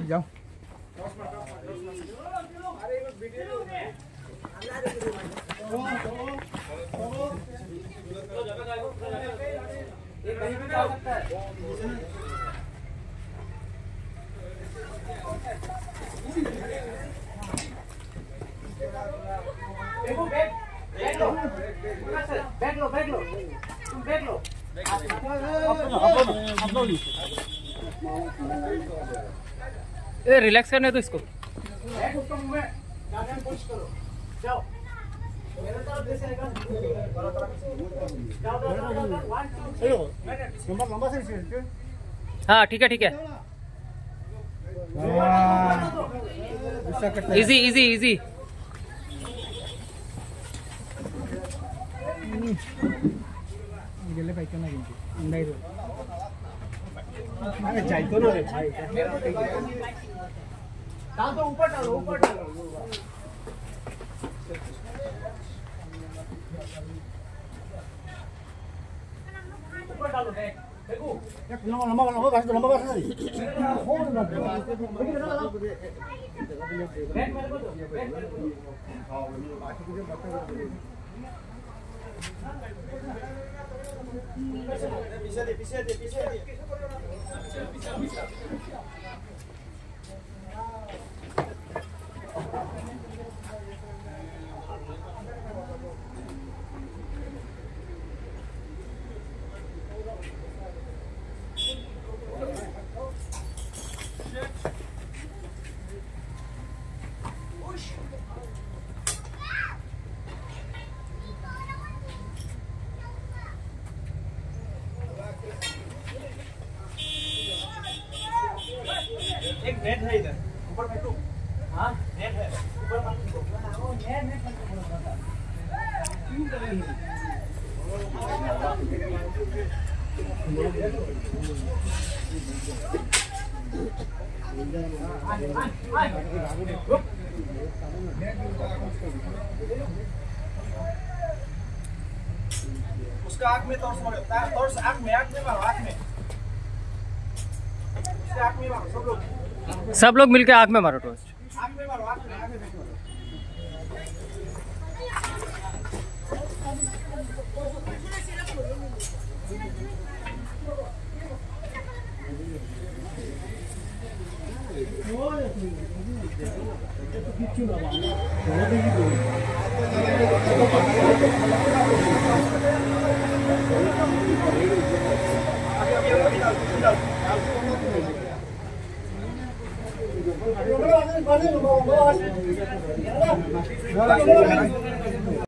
जाओ ए रिलैक्स करने दो इसको। हाँ ठीक है ठीक है। Easy easy easy. ऊपर डालो ऊपर डालो। ऊपर डालो देखो लंबा लंबा भाई लंबा भाई पीछे दे एक नेट है इधर ऊपर फेंको। हाँ नेट है ऊपर मत फेंको। वो नेट उसका आँख में तोड़ आँख में मारो आँख में सब लोग मिलके आँख में मारो टोस्ट।